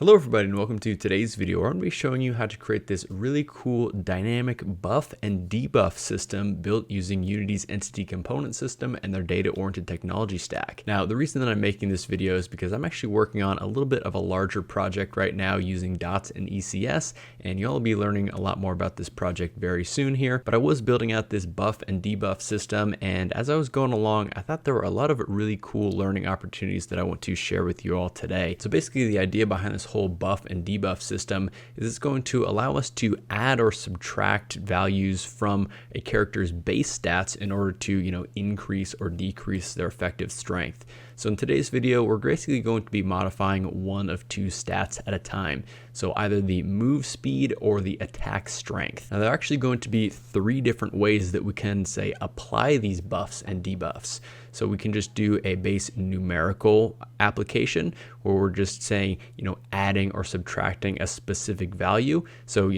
Hello everybody and welcome to today's video where I'm going to be showing you how to create this really cool dynamic buff and debuff system built using Unity's entity component system and their data-oriented technology stack. Now the reason that I'm making this video is because I'm actually working on a little bit of a larger project right now using dots and ECS, and you'll be learning a lot more about this project very soon here. But I was building out this buff and debuff system, and as I was going along I thought there were a lot of really cool learning opportunities that I want to share with you all today. So basically the idea behind this whole buff and debuff system is it's going to allow us to add or subtract values from a character's base stats in order to, increase or decrease their effective strength. So in today's video, we're basically going to be modifying one of two stats at a time. So either the move speed or the attack strength. Now there are actually going to be three different ways that we can say apply these buffs and debuffs. So we can just do a base numerical application where we're just saying, adding or subtracting a specific value. So,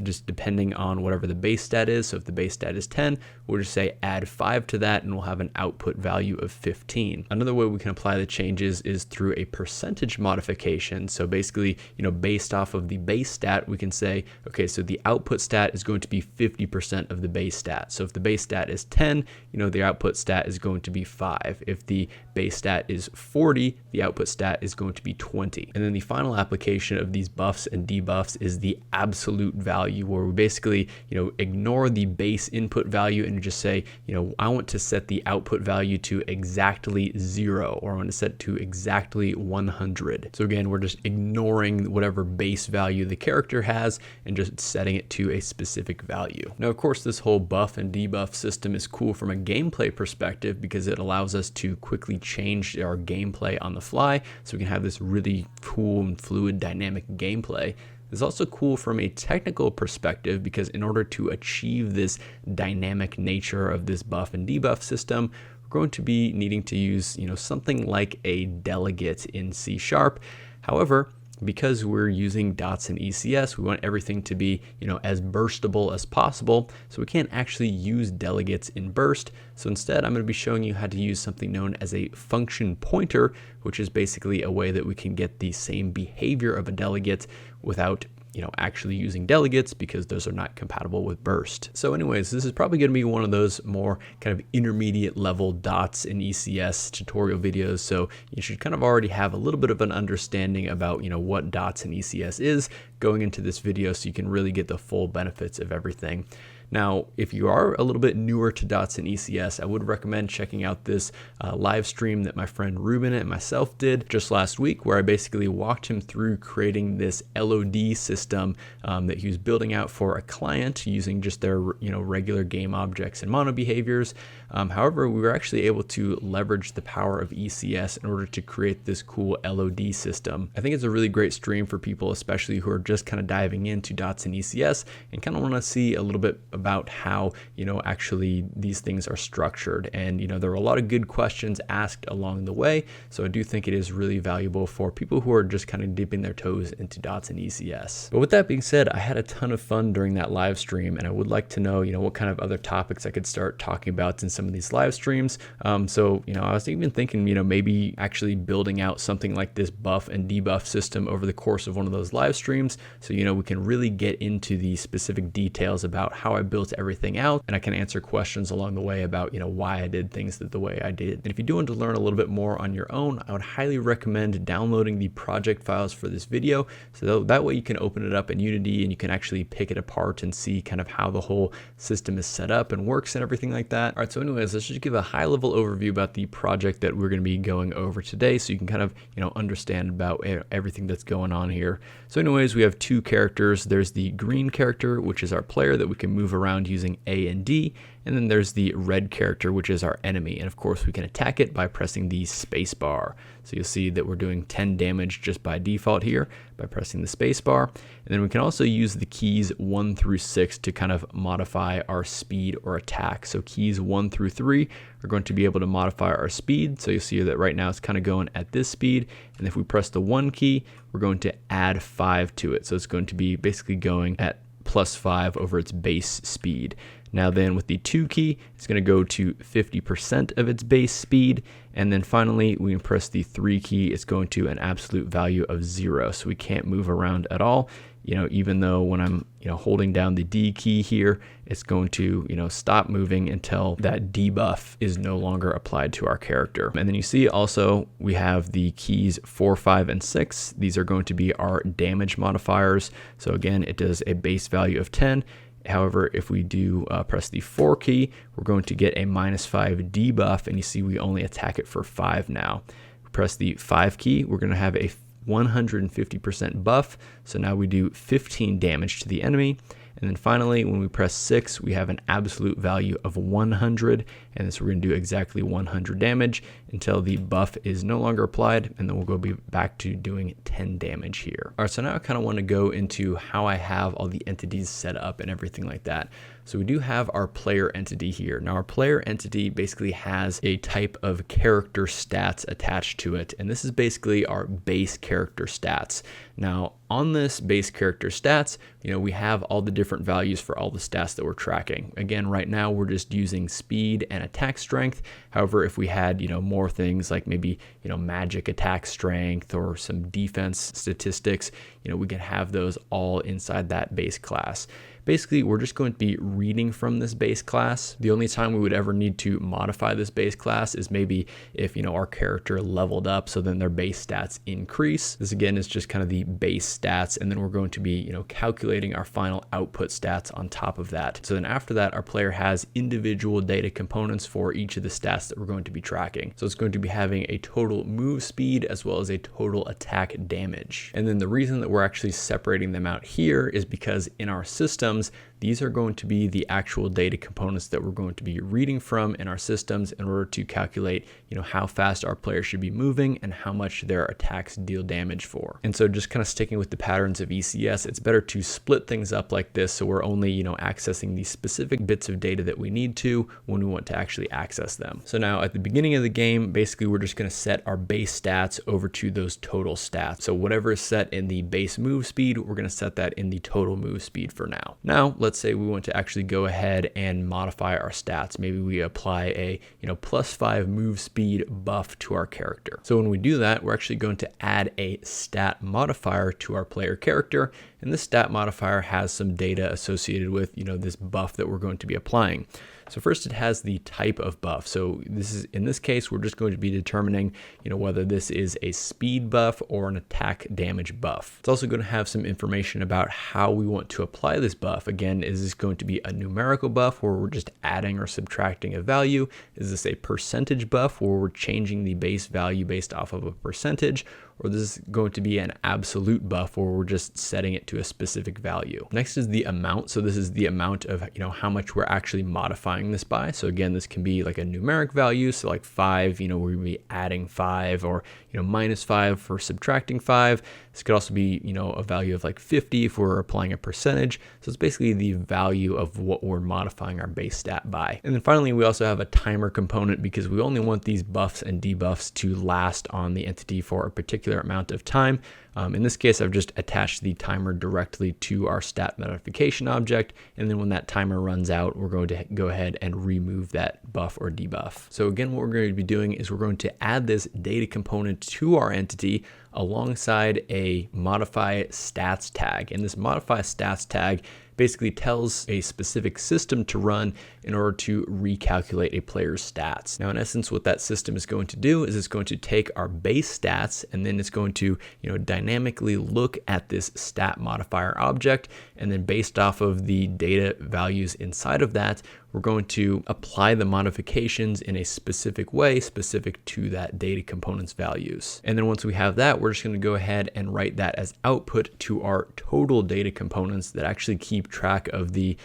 just depending on whatever the base stat is. So if the base stat is 10, we'll just say add 5 to that and we'll have an output value of 15. Another way we can apply the changes is through a percentage modification. So basically, based off of the base stat, we can say, okay, so the output stat is going to be 50% of the base stat. So if the base stat is 10, the output stat is going to be 5. If the base stat is 40, the output stat is going to be 20. And then the final application of these buffs and debuffs is the absolute value, where we basically, ignore the base input value and just say, I want to set the output value to exactly 0, or I want to set it to exactly 100. So again, we're just ignoring whatever base value the character has and just setting it to a specific value. Now, of course, this whole buff and debuff system is cool from a gameplay perspective because it allows us to quickly change our gameplay on the fly, so we can have this really cool and fluid dynamic gameplay. It's also cool from a technical perspective because in order to achieve this dynamic nature of this buff and debuff system, we're going to be needing to use something like a delegate in C#. However, because we're using dots and ECS, we want everything to be, as burstable as possible. So we can't actually use delegates in burst. So instead, I'm going to be showing you how to use something known as a function pointer, which is basically a way that we can get the same behavior of a delegate without actually using delegates, because those are not compatible with burst. So anyways, this is probably going to be one of those more kind of intermediate level dots in ECS tutorial videos. So you should kind of already have a little bit of an understanding about, what dots in ECS is going into this video, so you can really get the full benefits of everything. Now, if you are a little bit newer to dots in ECS, I would recommend checking out this live stream that my friend Ruben and myself did just last week, where I basically walked him through creating this LOD system that he was building out for a client using just their regular game objects and mono behaviors. However, we were actually able to leverage the power of ECS in order to create this cool LOD system. I think it's a really great stream for people, especially who are just kind of diving into dots in ECS and kind of want to see a little bit about how actually these things are structured. And there were a lot of good questions asked along the way, so I do think it is really valuable for people who are just kind of dipping their toes into dots and ECS. But with that being said, I had a ton of fun during that live stream, and I would like to know what kind of other topics I could start talking about in some of these live streams. So I was even thinking maybe actually building out something like this buff and debuff system over the course of one of those live streams, so we can really get into the specific details about how I built everything out, and I can answer questions along the way about why I did things the way I did. And if you do want to learn a little bit more on your own, I would highly recommend downloading the project files for this video, so that way you can open it up in Unity and you can actually pick it apart and see kind of how the whole system is set up and works and everything like that. All right, so anyways, let's just give a high level overview about the project that we're going to be going over today, so you can kind of understand about everything that's going on here. So anyways, we have two characters. There's the green character, which is our player that we can move around using A and D, and then there's the red character, which is our enemy, and of course we can attack it by pressing the space bar. So you'll see that we're doing 10 damage just by default here by pressing the space bar, and then we can also use the keys 1 through 6 to kind of modify our speed or attack. So keys 1 through 3 are going to be able to modify our speed, so you'll see that right now it's kind of going at this speed, and if we press the 1 key, we're going to add 5 to it, so it's going to be basically going at +5 over its base speed. Now then with the 2 key, it's going to go to 50% of its base speed. And then finally, we can press the 3 key, it's going to an absolute value of 0. So we can't move around at all. Even though when I'm, holding down the D key here, it's going to, stop moving until that debuff is no longer applied to our character. And then you see also we have the keys 4, 5, and 6. These are going to be our damage modifiers. So again, it does a base value of 10. However, if we do press the 4 key, we're going to get a -5 debuff, and you see we only attack it for 5 now. Press the 5 key, we're going to have a 150% buff, so now we do 15 damage to the enemy. And then finally, when we press 6, we have an absolute value of 100, and so we're going to do exactly 100 damage until the buff is no longer applied, and then we'll go back to doing 10 damage here. All right, so now I kind of want to go into how I have all the entities set up and everything like that. So we do have our player entity here. Now our player entity basically has a type of character stats attached to it, and this is basically our base character stats. Now on this base character stats, we have all the different values for all the stats that we're tracking. Again, right now we're just using speed and attack strength. However, if we had, more things like maybe, magic attack strength or some defense statistics, we can have those all inside that base class. Basically, we're just going to be reading from this base class. The only time we would ever need to modify this base class is maybe if, our character leveled up, so then their base stats increase. This again is just kind of the base stats, and then we're going to be, calculating our final output stats on top of that. So then after that, our player has individual data components for each of the stats that we're going to be tracking. So it's going to be having a total move speed as well as a total attack damage. And then the reason that we're actually separating them out here is because in our systems, these are going to be the actual data components that we're going to be reading from in our systems in order to calculate, how fast our player should be moving and how much their attacks deal damage for. And so just kind of sticking with the patterns of ECS, it's better to split things up like this so we're only, accessing the specific bits of data that we need to when we want to actually access them. So now at the beginning of the game, basically we're just going to set our base stats over to those total stats. So whatever is set in the base move speed, we're going to set that in the total move speed for now. Now, let's say we want to actually go ahead and modify our stats. Maybe we apply a, +5 move speed buff to our character. So when we do that, we're actually going to add a stat modifier to our player character. And this stat modifier has some data associated with, this buff that we're going to be applying. So first it has the type of buff. So in this case, we're just going to be determining, whether this is a speed buff or an attack damage buff. It's also going to have some information about how we want to apply this buff. Again, is this going to be a numerical buff where we're just adding or subtracting a value? Is this a percentage buff where we're changing the base value based off of a percentage? Or this is going to be an absolute buff where we're just setting it to a specific value. Next is the amount. So this is the amount of, how much we're actually modifying this by. So again, this can be like a numeric value. So like 5, we're gonna be adding 5, or, -5 for subtracting 5. This could also be, a value of like 50 if we're applying a percentage. So it's basically the value of what we're modifying our base stat by. And then finally, we also have a timer component because we only want these buffs and debuffs to last on the entity for a particular amount of time. In this case, I've just attached the timer directly to our stat modification object, and then when that timer runs out, we're going to go ahead and remove that buff or debuff. So again, what we're going to be doing is we're going to add this data component to our entity alongside a modify stats tag. And this modify stats tag basically tells a specific system to run in order to recalculate a player's stats. Now, in essence, what that system is going to do is it's going to take our base stats, and then it's going to, dynamically look at this stat modifier object, and then based off of the data values inside of that, we're going to apply the modifications in a specific way, specific to that data component's values. And then once we have that, we're just going to go ahead and write that as output to our total data components that actually keep track of the,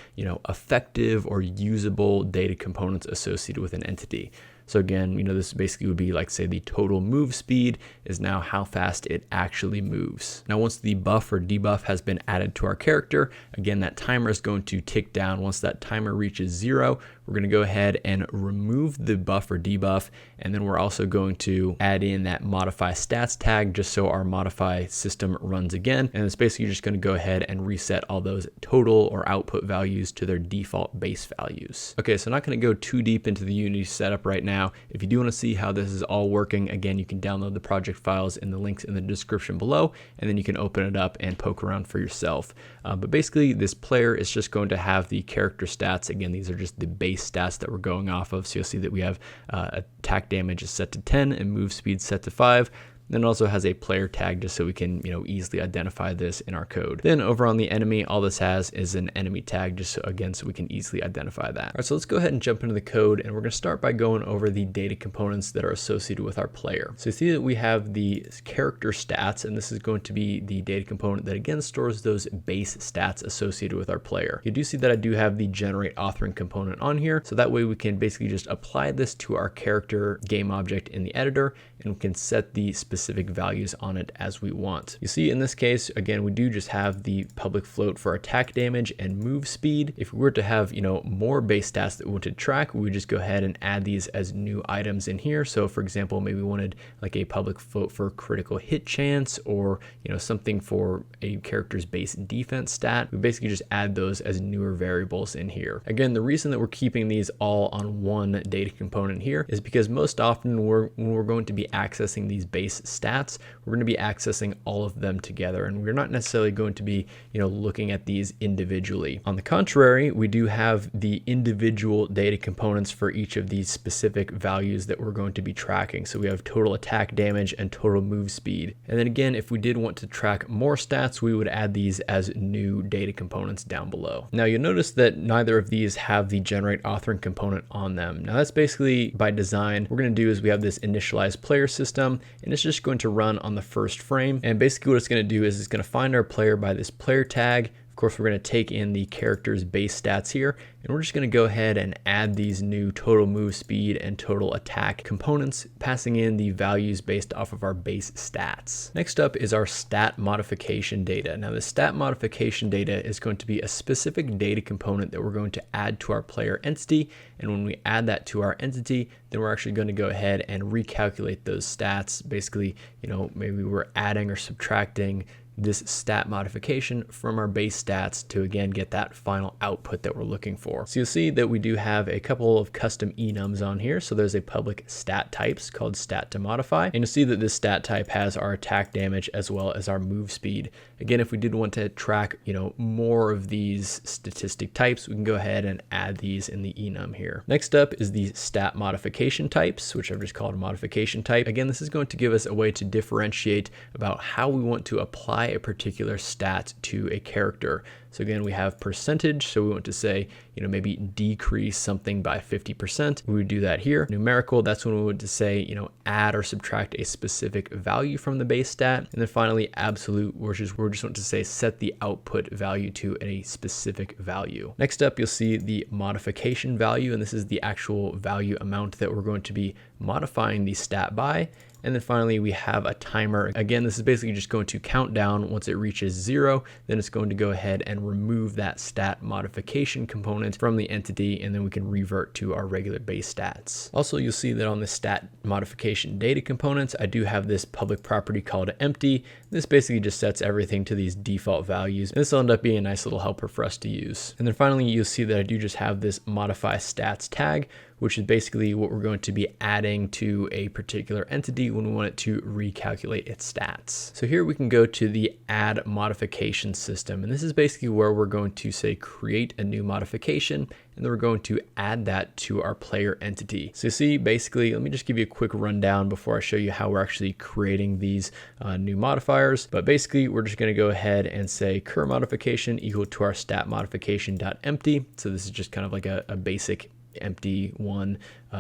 effective or usable data components associated with an entity. So again, this basically would be like, say, the total move speed is now how fast it actually moves. Now, once the buff or debuff has been added to our character, again, that timer is going to tick down. Once that timer reaches 0, we're going to go ahead and remove the buff or debuff, and then we're also going to add in that modify stats tag just so our modify system runs again. And it's basically just going to go ahead and reset all those total or output values to their default base values. Okay, so I'm not going to go too deep into the Unity setup right now. If you do want to see how this is all working, again, you can download the project files in the links in the description below, and then you can open it up and poke around for yourself. But basically, this player is just going to have the character stats. Again, these are just the base stats that we're going off of. So you'll see that we have attack damage is set to 10 and move speed set to 5. Then it also has a player tag just so we can, easily identify this in our code. Then over on the enemy, all this has is an enemy tag just so, again, so we can easily identify that. All right, so let's go ahead and jump into the code, and we're going to start by going over the data components that are associated with our player. So you see that we have the character stats, and this is going to be the data component that again stores those base stats associated with our player. You do see that I do have the generate authoring component on here, so that way we can basically just apply this to our character game object in the editor, and we can set the specific values on it as we want. You see in this case, again, we do just have the public float for attack damage and move speed. If we were to have, more base stats that we want to track, we would just go ahead and add these as new items in here. So for example, maybe we wanted like a public float for critical hit chance, or, something for a character's base defense stat. We basically just add those as newer variables in here. Again, the reason that we're keeping these all on one data component here is because most often when we're going to be accessing these base stats, we're going to be accessing all of them together, and we're not necessarily going to be, looking at these individually. On the contrary, we do have the individual data components for each of these specific values that we're going to be tracking. So we have total attack damage and total move speed. And then again, if we did want to track more stats, we would add these as new data components down below. Now you'll notice that neither of these have the generate authoring component on them. Now that's basically by design. What we're going to do is we have this initialized player system, and it's just going to run on the first frame. And basically what it's going to do is it's going to find our player by this player tag. Of course, we're going to take in the character's base stats here, and we're just going to go ahead and add these new total move speed and total attack components, passing in the values based off of our base stats. Next up is our stat modification data. Now the stat modification data is going to be a specific data component that we're going to add to our player entity. And when we add that to our entity, then we're actually going to go ahead and recalculate those stats. Basically, maybe we're adding or subtracting this stat modification from our base stats to again get that final output that we're looking for. So you'll see that we do have a couple of custom enums on here. So there's a public stat types called stat to modify, and you'll see that this stat type has our attack damage as well as our move speed. Again, if we did want to track, more of these statistic types, we can go ahead and add these in the enum here. Next up is the stat modification types, which I've just called a modification type. Again, this is going to give us a way to differentiate about how we want to apply a particular stat to a character. So again, we have percentage. So we want to say, maybe decrease something by 50%. We would do that here. Numerical, that's when we would to say, add or subtract a specific value from the base stat. And then finally, absolute, we're just want to say set the output value to a specific value. Next up, you'll see the modification value, and this is the actual value amount that we're going to be modifying the stat by. And then finally, we have a timer. Again, this is basically just going to count down. Once it reaches 0, then it's going to go ahead and remove that stat modification component from the entity, and then we can revert to our regular base stats. Also, you'll see that on the stat modification data components, I do have this public property called empty. This basically just sets everything to these default values, and this will end up being a nice little helper for us to use. And then finally, you'll see that I do just have this modify stats tag, which is basically what we're going to be adding to a particular entity when we want it to recalculate its stats. So here we can go to the add modification system, and this is basically where we're going to say create a new modification, and then we're going to add that to our player entity. So you see, basically, let me just give you a quick rundown before I show you how we're actually creating these new modifiers. But basically, we're just going to go ahead and say cur modification equal to our stat modification.empty. So this is just kind of like a basic empty one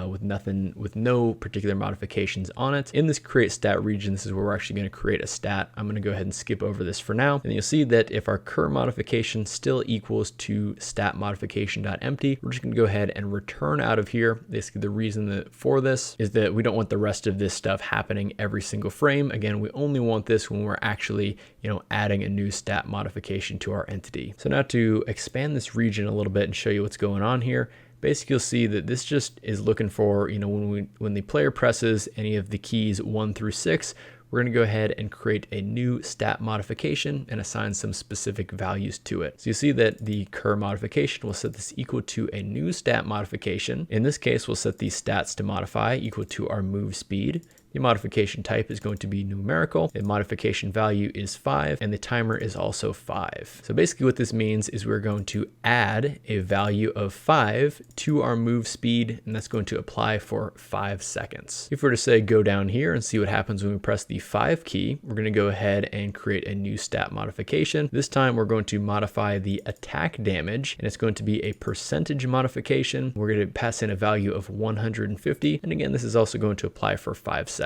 with no particular modifications on it. In this create stat region, this is where we're actually going to create a stat. I'm going to go ahead and skip over this for now. And you'll see that if our cur modification still equals to stat modification.empty, we're just going to go ahead and return out of here. Basically, the reason for this is that we don't want the rest of this stuff happening every single frame. Again, we only want this when we're actually, adding a new stat modification to our entity. So now to expand this region a little bit and show you what's going on here, basically you'll see that this just is looking for, when the player presses any of the keys 1 through 6, we're going to go ahead and create a new stat modification and assign some specific values to it. So you see that the cur modification will set this equal to a new stat modification. In this case, we'll set these stats to modify equal to our move speed. The modification type is going to be numerical. The modification value is 5, and the timer is also 5. So basically what this means is we're going to add a value of 5 to our move speed, and that's going to apply for 5 seconds. If we were to say go down here and see what happens when we press the 5 key, we're going to go ahead and create a new stat modification. This time we're going to modify the attack damage, and it's going to be a percentage modification. We're going to pass in a value of 150, and again, this is also going to apply for 5 seconds.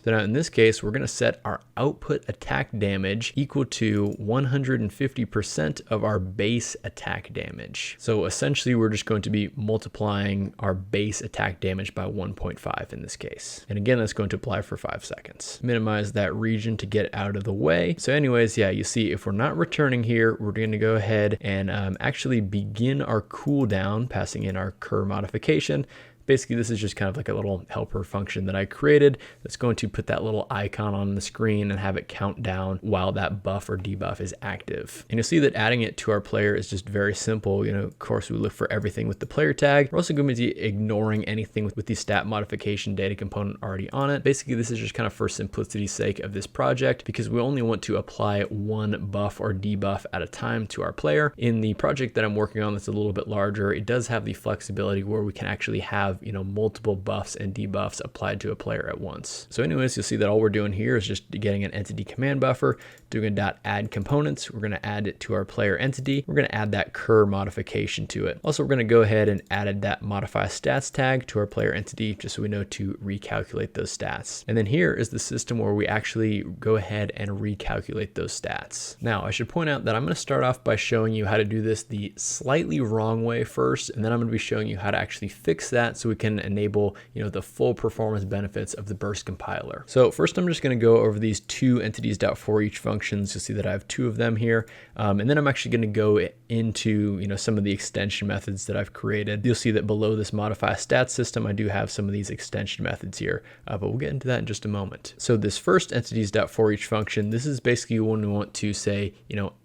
So now in this case, we're going to set our output attack damage equal to 150% of our base attack damage. So essentially, we're just going to be multiplying our base attack damage by 1.5 in this case. And again, that's going to apply for 5 seconds. Minimize that region to get out of the way. So anyways, yeah, you see, if we're not returning here, we're going to go ahead and actually begin our cooldown, passing in our cur modification. Basically, this is just kind of like a little helper function that I created that's going to put that little icon on the screen and have it count down while that buff or debuff is active. And you'll see that adding it to our player is just very simple. Of course, we look for everything with the player tag. We're also going to be ignoring anything with the stat modification data component already on it. Basically, this is just kind of for simplicity's sake of this project because we only want to apply one buff or debuff at a time to our player. In the project that I'm working on that's a little bit larger, it does have the flexibility where we can actually have multiple buffs and debuffs applied to a player at once. So anyways, you'll see that all we're doing here is just getting an entity command buffer, doing a .add components. We're going to add it to our player entity. We're going to add that cur modification to it. Also, we're going to go ahead and add that modify stats tag to our player entity just so we know to recalculate those stats. And then here is the system where we actually go ahead and recalculate those stats. Now, I should point out that I'm going to start off by showing you how to do this the slightly wrong way first, and then I'm going to be showing you how to actually fix that so we can enable the full performance benefits of the burst compiler. So first I'm just going to go over these two entities.forEach functions. You'll see that I have two of them here, and then I'm actually going to go into some of the extension methods that I've created. You'll see that below this modify stats system I do have some of these extension methods here, but we'll get into that in just a moment. So this first entities.forEach function, this is basically when we want to say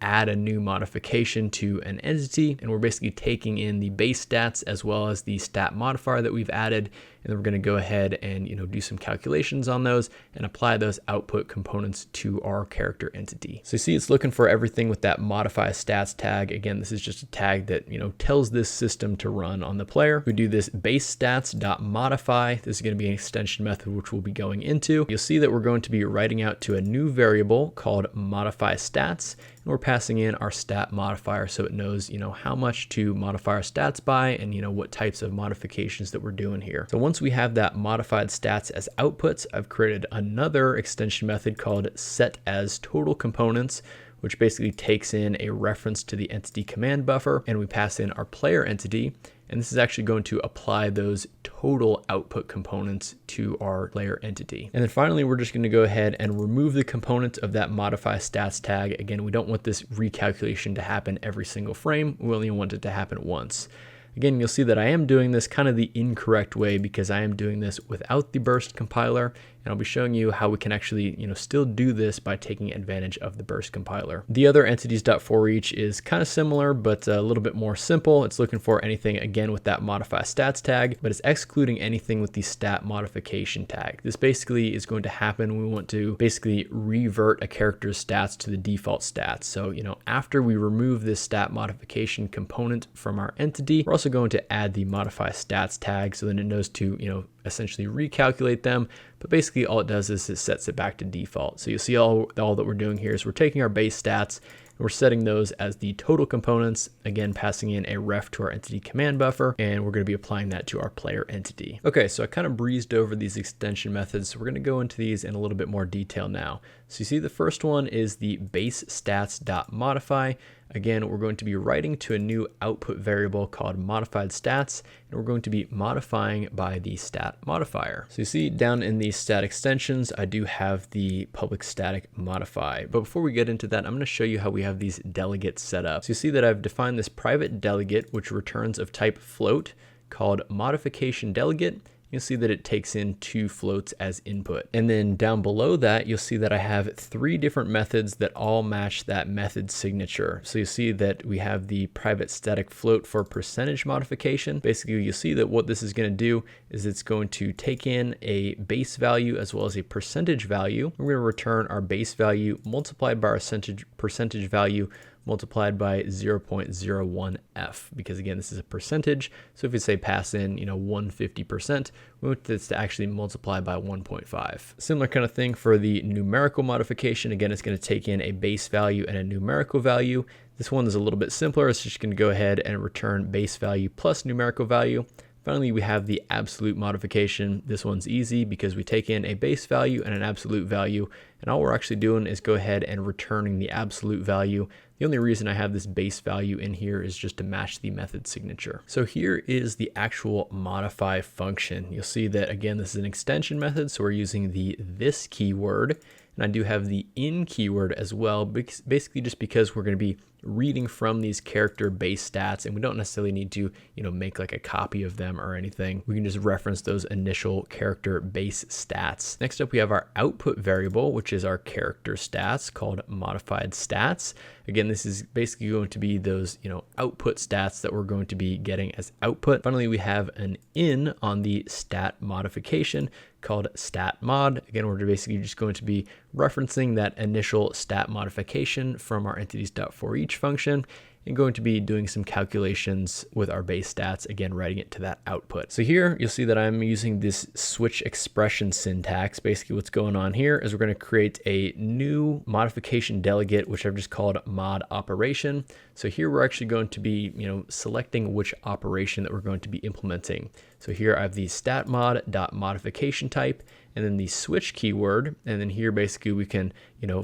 add a new modification to an entity, and we're basically taking in the base stats as well as the stat modifier that we've added, and then we're going to go ahead and do some calculations on those and apply those output components to our character entity. So you see it's looking for everything with that modify stats tag. Again, this is just a tag that tells this system to run on the player. We do this base stats.modify. This is going to be an extension method which we'll be going into. You'll see that we're going to be writing out to a new variable called modify stats, and we're passing in our stat modifier so it knows how much to modify our stats by and what types of modifications that we're doing here. So once we have that modified stats as outputs, I've created another extension method called set as total components, which basically takes in a reference to the entity command buffer, and we pass in our player entity, and this is actually going to apply those total output components to our player entity. And then finally, we're just going to go ahead and remove the component of that modify stats tag. Again, we don't want this recalculation to happen every single frame. We only want it to happen once. Again, you'll see that I am doing this kind of the incorrect way because I am doing this without the burst compiler, and I'll be showing you how we can actually, still do this by taking advantage of the burst compiler. The other entities.forEach is kind of similar, but a little bit more simple. It's looking for anything, again, with that modify stats tag, but it's excluding anything with the stat modification tag. This basically is going to happen when we want to basically revert a character's stats to the default stats. So, after we remove this stat modification component from our entity, we're also going to add the modify stats tag so then it knows to, essentially recalculate them, but basically all it does is it sets it back to default. So you'll see all that we're doing here is we're taking our base stats We're setting those as the total components, again, passing in a ref to our entity command buffer, and we're going to be applying that to our player entity. Okay, so I kind of breezed over these extension methods. So we're going to go into these in a little bit more detail now. So you see the first one is the base stats.modify. Again, we're going to be writing to a new output variable called modified stats, and we're going to be modifying by the stat modifier. So you see down in the stat extensions, I do have the public static modify. But before we get into that, I'm going to show you how we have these delegates set up. So you see that I've defined this private delegate, which returns of type float, called modification delegate. You'll see that it takes in 2 floats as input. And then down below that, you'll see that I have 3 different methods that all match that method signature. So you see that we have the private static float for percentage modification. Basically, you'll see that what this is going to do is it's going to take in a base value as well as a percentage value. We're going to return our base value multiplied by our percentage value multiplied by 0.01f, because again, this is a percentage. So if we say pass in, 150%, we want this to actually multiply by 1.5. Similar kind of thing for the numerical modification. Again, it's going to take in a base value and a numerical value. This one is a little bit simpler. It's just going to go ahead and return base value plus numerical value. Finally, we have the absolute modification. This one's easy because we take in a base value and an absolute value, and all we're actually doing is go ahead and returning the absolute value. The only reason I have this base value in here is just to match the method signature. So here is the actual modify function. You'll see that, again, this is an extension method, so we're using the this keyword, and I do have the in keyword as well, basically just because we're going to be reading from these character base stats, and we don't necessarily need to, make like a copy of them or anything. We can just reference those initial character base stats. Next up, we have our output variable, which is our character stats called modified stats. Again, this is basically going to be those, output stats that we're going to be getting as output. Finally, we have an in on the stat modification called stat mod. Again, we're basically just going to be referencing that initial stat modification from our entities.forEach function and going to be doing some calculations with our base stats, again, writing it to that output. So here you'll see that I'm using this switch expression syntax. Basically what's going on here is we're going to create a new modification delegate, which I've just called mod operation. So here we're actually going to be, selecting which operation that we're going to be implementing. So here I have the stat mod.modification type, and then the switch keyword, and then here basically we can,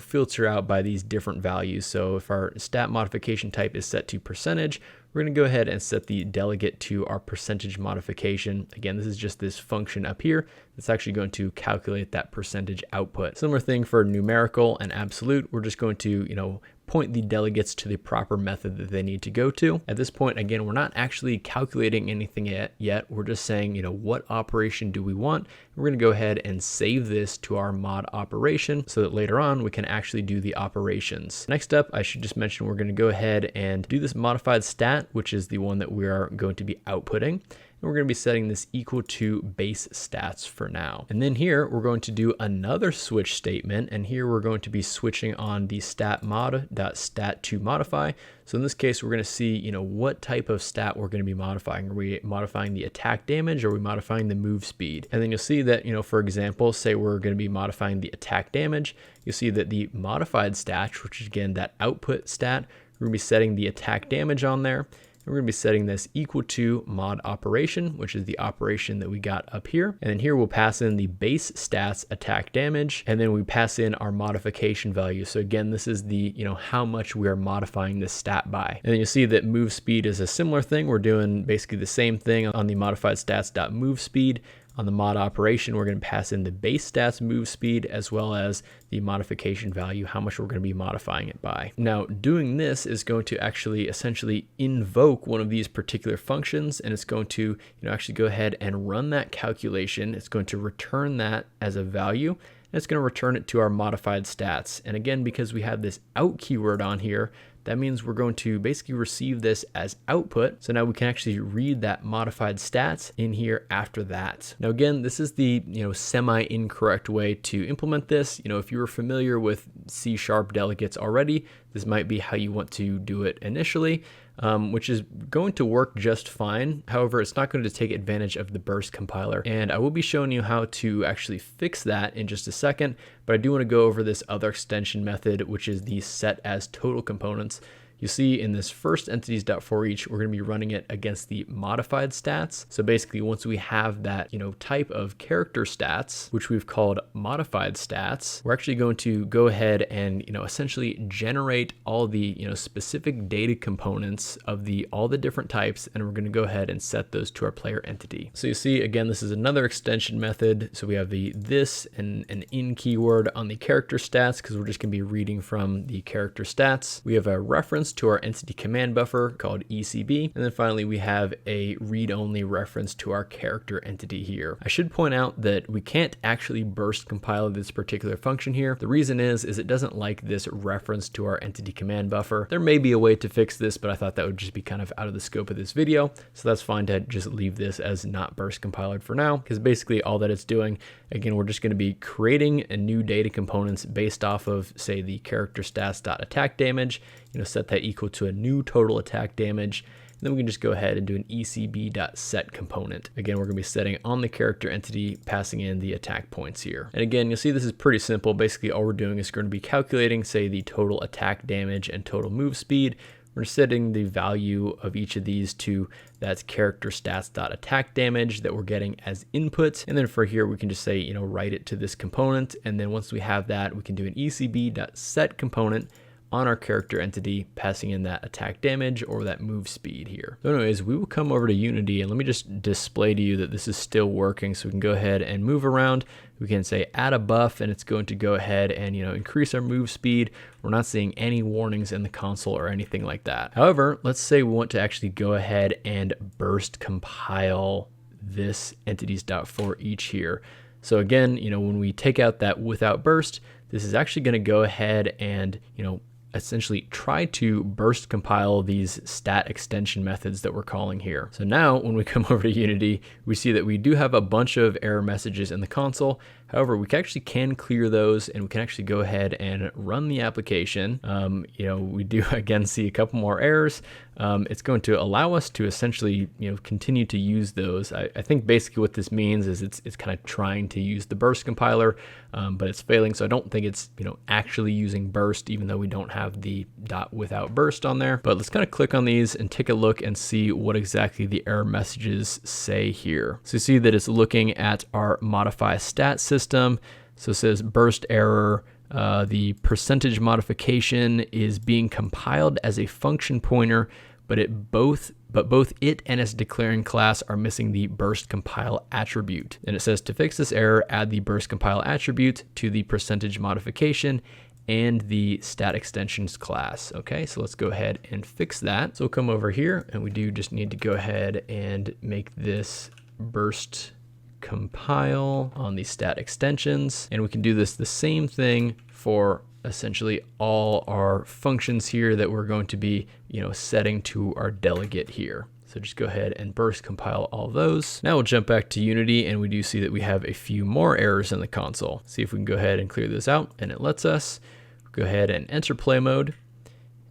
filter out by these different values. So if our stat modification type is set to percentage, we're going to go ahead and set the delegate to our percentage modification. Again, this is just this function up here that's actually going to calculate that percentage output. Similar thing for numerical and absolute. We're just going to, point the delegates to the proper method that they need to go to. At this point, again, we're not actually calculating anything yet. We're just saying, what operation do we want? We're going to go ahead and save this to our mod operation so that later on we can actually do the operations. Next up, I should just mention we're going to go ahead and do this modified stat, which is the one that we are going to be outputting. We're going to be setting this equal to base stats for now. And then here we're going to do another switch statement, and here we're going to be switching on the stat mod.stat to modify. So in this case, we're going to see, what type of stat we're going to be modifying. Are we modifying the attack damage, or are we modifying the move speed? And then you'll see that, for example, say we're going to be modifying the attack damage. You'll see that the modified stat, which is again that output stat, we're going to be setting the attack damage on there. We're going to be setting this equal to mod operation, which is the operation that we got up here. And then here we'll pass in the base stats attack damage, and then we pass in our modification value. So again, this is the, how much we are modifying this stat by. And then you'll see that move speed is a similar thing. We're doing basically the same thing on the modified stats.move speed. On the mod operation, we're going to pass in the base stats move speed as well as the modification value, how much we're going to be modifying it by. Now, doing this is going to actually essentially invoke one of these particular functions, and it's going to actually go ahead and run that calculation. It's going to return that as a value, and it's going to return it to our modified stats. And again, because we have this out keyword on here, that means we're going to basically receive this as output. So now we can actually read that modified stats in here after that. Now, again, this is the, semi-incorrect way to implement this. If you were familiar with C# delegates already, this might be how you want to do it initially. Which is going to work just fine. However, it's not going to take advantage of the burst compiler. And I will be showing you how to actually fix that in just a second. but I do want to go over this other extension method, which is the set as total components. You see in this first entities.forEach, we're going to be running it against the modified stats. So basically, once we have that, type of character stats, which we've called modified stats, we're actually going to go ahead and, essentially generate all the, specific data components of all the different types. And we're going to go ahead and set those to our player entity. So you see, again, this is another extension method. So we have the this and an in keyword on the character stats, because we're just going to be reading from the character stats. We have a reference to our entity command buffer called ECB. And then finally, we have a read-only reference to our character entity here. I should point out that we can't actually burst compile this particular function here. The reason is it doesn't like this reference to our entity command buffer. There may be a way to fix this, but I thought that would just be kind of out of the scope of this video. So that's fine to just leave this as not burst compiled for now, because basically all that it's doing, again, we're just going to be creating a new data components based off of, say, the character stats.attack damage, set that equal to a new total attack damage. And then we can just go ahead and do an ECB.set component. Again, we're going to be setting on the character entity, passing in the attack points here. And again, you'll see this is pretty simple. Basically, all we're doing is going to be calculating, say, the total attack damage and total move speed. We're setting the value of each of these to that character stats.attack damage that we're getting as input. And then for here, we can just say, write it to this component. And then once we have that, we can do an ECB.set component on our character entity, passing in that attack damage or that move speed here. So anyways, we will come over to Unity, and let me just display to you that this is still working. So we can go ahead and move around. We can say add a buff, and it's going to go ahead and increase our move speed. We're not seeing any warnings in the console or anything like that. However, let's say we want to actually go ahead and burst compile this entities.forEach here. So again, when we take out that without burst, this is actually going to go ahead and essentially try to burst compile these stat extension methods that we're calling here. So now when we come over to Unity, we see that we do have a bunch of error messages in the console. However, we actually can clear those, and we can actually go ahead and run the application. We do again see a couple more errors. It's going to allow us to essentially, continue to use those. I think basically what this means is it's kind of trying to use the burst compiler, but it's failing. So I don't think it's, actually using burst, even though we don't have the dot without burst on there. But let's kind of click on these and take a look and see what exactly the error messages say here. So you see that it's looking at our modify stat system. So it says burst error. The percentage modification is being compiled as a function pointer, but both it and its declaring class are missing the burst compile attribute. And it says to fix this error, add the burst compile attribute to the percentage modification and the stat extensions class. Okay, so let's go ahead and fix that. So we'll come over here, and we do just need to go ahead and make this burst compile on the stat extensions. And we can do this the same thing for essentially all our functions here that we're going to be, setting to our delegate here. So just go ahead and burst compile all those. Now we'll jump back to Unity, and we do see that we have a few more errors in the console. See if we can go ahead and clear this out, and it lets us. Go ahead and enter play mode,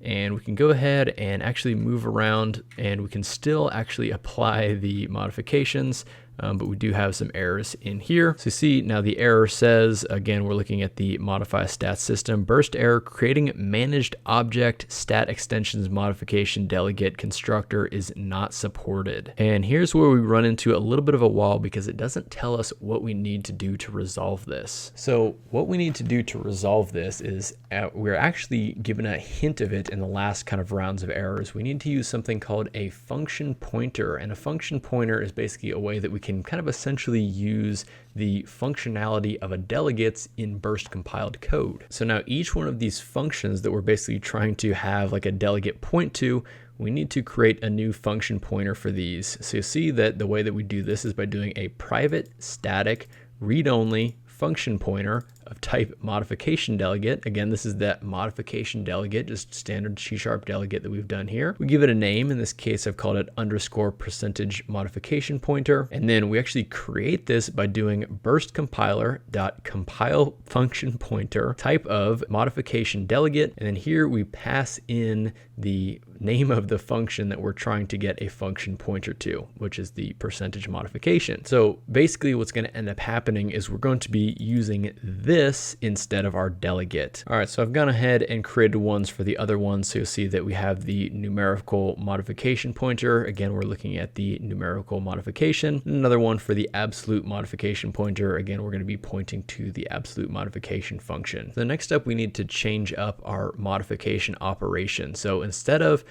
and we can go ahead and actually move around, and we can still actually apply the modifications. But we do have some errors in here. So you see now the error says, again, we're looking at the modify stat system, burst error, creating managed object stat extensions modification delegate constructor is not supported. And here's where we run into a little bit of a wall, because it doesn't tell us what we need to do to resolve this. So what we need to do to resolve this is we're actually given a hint of it in the last kind of rounds of errors. We need to use something called a function pointer, and a function pointer is basically a way that we can kind of essentially use the functionality of a delegates in burst compiled code. So now each one of these functions that we're basically trying to have like a delegate point to, we need to create a new function pointer for these. So you see that the way that we do this is by doing a private static read-only function pointer of type modification delegate. Again, this is that modification delegate, just standard C# delegate that we've done here. We give it a name. In this case, I've called it _percentage modification pointer. And then we actually create this by doing burst compiler.compile function pointer type of modification delegate. And then here we pass in the name of the function that we're trying to get a function pointer to, which is the percentage modification. So basically what's going to end up happening is we're going to be using this this instead of our delegate. All right, so I've gone ahead and created ones for the other ones. So you'll see that we have the numerical modification pointer. Again, we're looking at the numerical modification. Another one for the absolute modification pointer. Again, we're going to be pointing to the absolute modification function. The next step, we need to change up our modification operation. So instead of,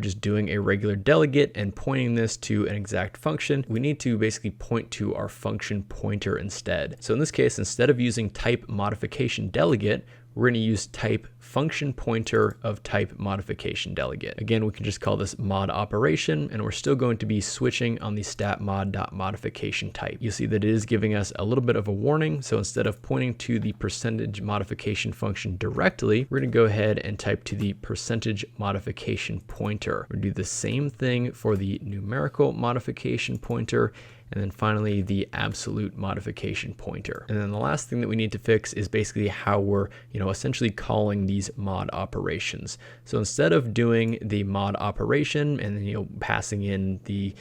just doing a regular delegate and pointing this to an exact function, we need to basically point to our function pointer instead. So in this case, instead of using type modification delegate, we're going to use type function pointer of type modification delegate. Again, we can just call this mod operation, and we're still going to be switching on the stat mod.modification type. You see that it is giving us a little bit of a warning. So instead of pointing to the percentage modification function directly, we're going to go ahead and type to the percentage modification pointer. We're going to do the same thing for the numerical modification pointer, and then finally the absolute modification pointer. And then the last thing that we need to fix is basically how we're, essentially calling these mod operations. So instead of doing the mod operation and then, passing in the,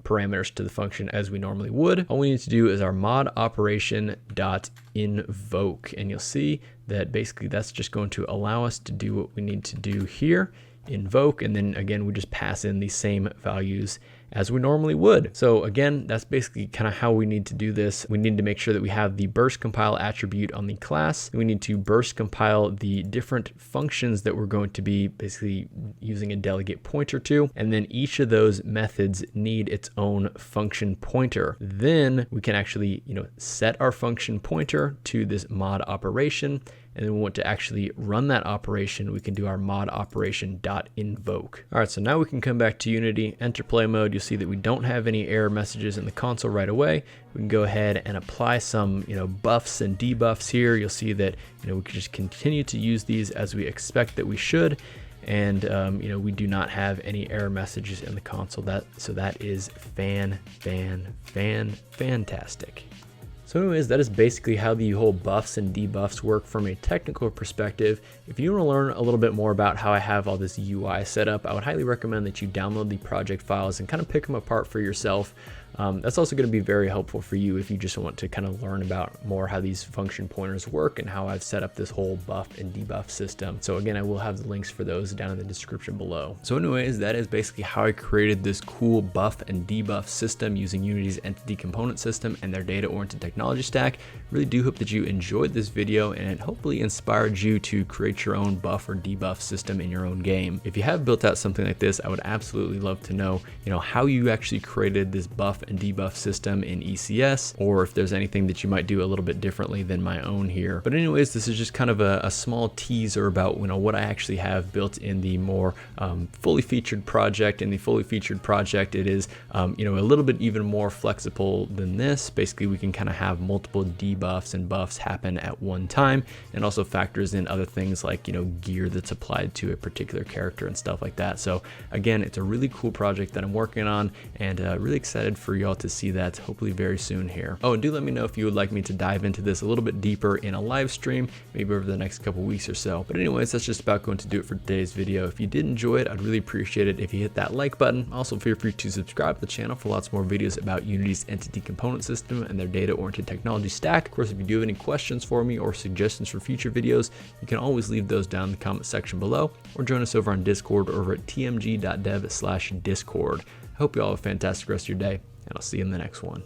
parameters to the function as we normally would, all we need to do is our mod operation dot invoke. And you'll see that basically that's just going to allow us to do what we need to do here, invoke, and then again, we just pass in the same values as we normally would. So again, that's basically kind of how we need to do this. We need to make sure that we have the burst compile attribute on the class. We need to burst compile the different functions that we're going to be basically using a delegate pointer to. And then each of those methods need its own function pointer. Then we can actually, set our function pointer to this mod operation. And then we want to actually run that operation, we can do our mod operation dot invoke. All right, so now we can come back to Unity, enter play mode. You'll see that we don't have any error messages in the console right away. We can go ahead and apply some, buffs and debuffs here. You'll see that, we can just continue to use these as we expect that we should. And, we do not have any error messages in the console. So that is fantastic. So anyways, that is basically how the whole buffs and debuffs work from a technical perspective. If you want to learn a little bit more about how I have all this UI set up, I would highly recommend that you download the project files and kind of pick them apart for yourself. That's also going to be very helpful for you if you just want to kind of learn about more how these function pointers work and how I've set up this whole buff and debuff system. So again, I will have the links for those down in the description below. So anyways, that is basically how I created this cool buff and debuff system using Unity's entity component system and their data-oriented technology stack. Really do hope that you enjoyed this video and it hopefully inspired you to create your own buff or debuff system in your own game. If you have built out something like this, I would absolutely love to know, how you actually created this buff and debuff system in ECS, or if there's anything that you might do a little bit differently than my own here. But anyways, this is just kind of a small teaser about what I actually have built in the more fully featured project. In the fully featured project, it is a little bit even more flexible than this. Basically, we can kind of have multiple debuffs and buffs happen at one time, and also factors in other things like gear that's applied to a particular character and stuff like that. So again, it's a really cool project that I'm working on, and really excited for y'all to see that hopefully very soon here. Oh, and do let me know if you would like me to dive into this a little bit deeper in a live stream, maybe over the next couple weeks or so. But anyways, that's just about going to do it for today's video. If you did enjoy it, I'd really appreciate it if you hit that like button. Also, feel free to subscribe to the channel for lots more videos about Unity's entity component system and their data-oriented technology stack. Of course, if you do have any questions for me or suggestions for future videos, you can always leave those down in the comment section below, or join us over on Discord over at tmg.dev/discord. I hope you all have a fantastic rest of your day, and I'll see you in the next one.